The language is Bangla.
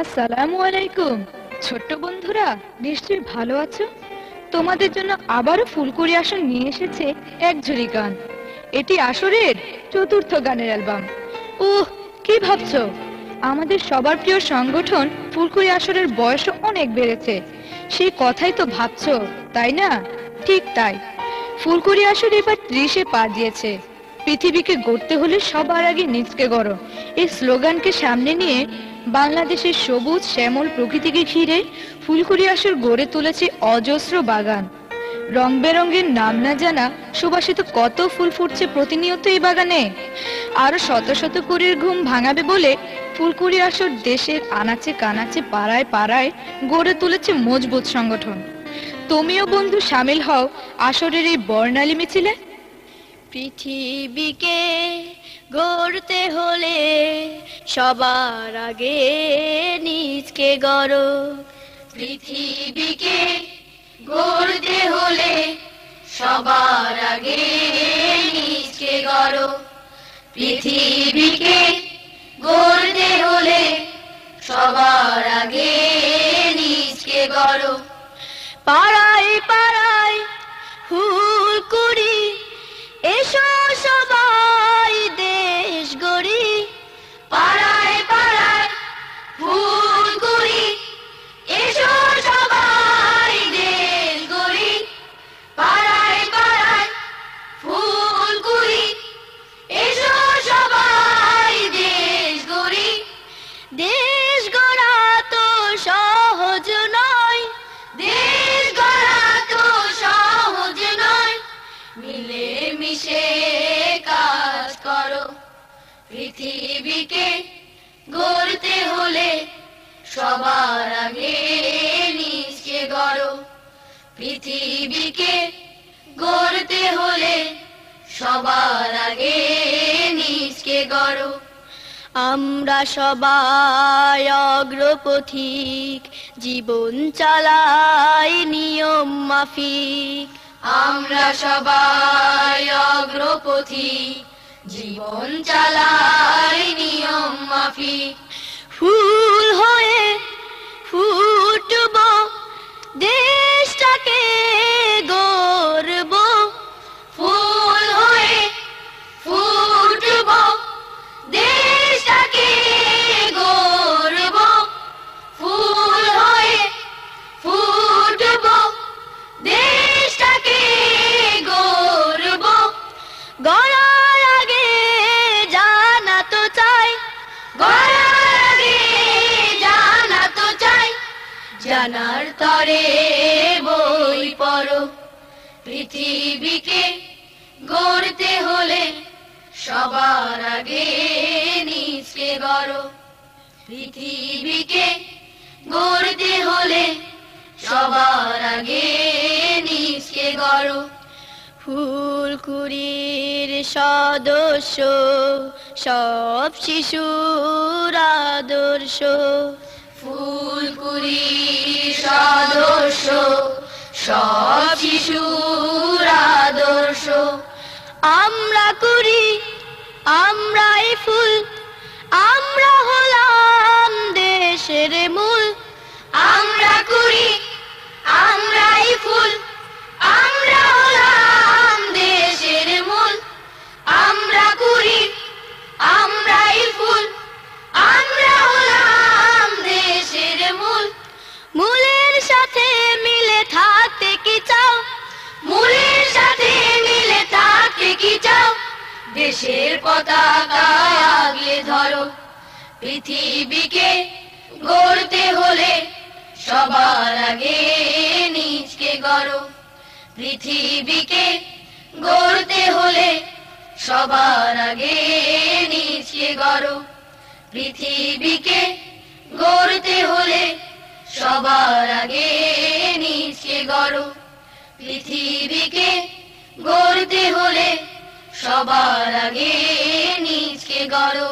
আসসালামু আলাইকুম। ছোট্ট বন্ধুরা, নিশ্চয়ই ভালো আছো। তোমাদের জন্য আবারও ফুলকুড়ি আসর নিয়ে এসেছে এক ঝুড়ি গান। এটি আসরের চতুর্থ গানের অ্যালবাম। উহ, কি ভাবছো? আমাদের সবার প্রিয় সংগঠন ফুলকুড়ি আসরের বয়সও অনেক বেড়েছে, সেই কথাই তো ভাবছো, তাই না? ঠিক তাই, ফুলকুড়ি আসর এবার 30-এ পা দিয়েছে। পৃথিবীকে গড়তে হলে সবার আগে নিজকে গড়ো, এই স্লোগানকে সামনে নিয়ে বাংলাদেশের সবুজ শ্যামল প্রকৃতিকে ঘিরে ফুলকুড়ি আসর গড়ে তুলেছে অজস্র বাগান। রং বেরঙের নাম না জানা সুবাসিত কত ফুল ফুটছে প্রতিনিয়ত এই বাগানে। আরো শত শত কুড়ির ঘুম ভাঙাবে বলে ফুলকুড়ি আসর দেশের আনাচে কানাচে পাড়ায় পাড়ায় গড়ে তুলেছে মজবুত সংগঠন। তুমিও বন্ধু সামিল হও আসরের এই বর্ণালী মিছিলে। পৃথিবীকে গড়তে হলে সবার আগে নিজকে গড়ো। পৃথিবীকে গড়তে হলে সবার আগে নিজকে গড়ো। পৃথিবীকে গড়তে হলে সবার আগে নিজকে গড়ো। পাড়ায় পাড়ায় ফুলকুড়ি, এসো সবাই দেশ গড়ি। পাড়ায় পাড়ায় ফুলকুড়ি, এসো সবাই দেশ গড়ি। পাড়ায় পাড়ায় ফুলকুড়ি, এসো সবাই দেশ গড়ি। দেশ গড়া তো সহজ নয়, দেশ গড়া তো সহজ নয়, মিলে মিশে কাজ করো। পৃথিবীকে গড়তে হলে সবার আগে নিজকে গড়ো। পৃথিবীকে গড়তে হলে সবার আগে নিজকে গড়ো। আমরা সবাই অগ্রপথিক, জীবন চালাই নিয়ম মাফিক। আমরা সবাই অগ্রপথিক, জীবন চালাই নিয়ম মাফিক। ফুল হয়ে ফুটব, দেশটাকে গড়ব। ফুল হয়ে ফুটব, দেশটাকে গড়ব। ফুল হয়ে ফুটব, দেশটাকে গড়ব। গড়ার আগে জানা তো চাই, গড়ার আগে জানা তো চাই, জানার তরে বই পড়ো। পৃথিবীকে গড়তে হলে সবার আগে নিজকে গড়ো। পৃথিবীকে গড়তে হলে সবার আগে নিজকে গড়ো। ফুলকুড়ির সদস্য সব শিশুর আদর্শ। ফুলকুড়ি সদস্য সব শিশুর আদর্শ। আমরা কুড়ি, আমরাই ফুল, আমরা হলাম দেশের মূল। আমরা কুড়ি, আমরাই ফুল, আমরা হলাম দেশের মূল। আমরা কুড়ি, আমরাই ফুল, আমরা হলাম দেশের মূল। মূলের সাথে মিলে থাকতে কি চাও? মূলের সাথে মিলে থাকতে কি চাও? দেশের পতাকা আগলে ধরো। পৃথিবীকে গড়তে হলে সবার আগে নিজকে গড়ো। পৃথিবীকে গড়তে হলে সবার আগে নিজকে গড়ো। পৃথিবীকে গড়তে হলে সবার আগে নিজকে গড়ো। পৃথিবীকে গড়তে হলে সবার আগে নিজকে গড়ো।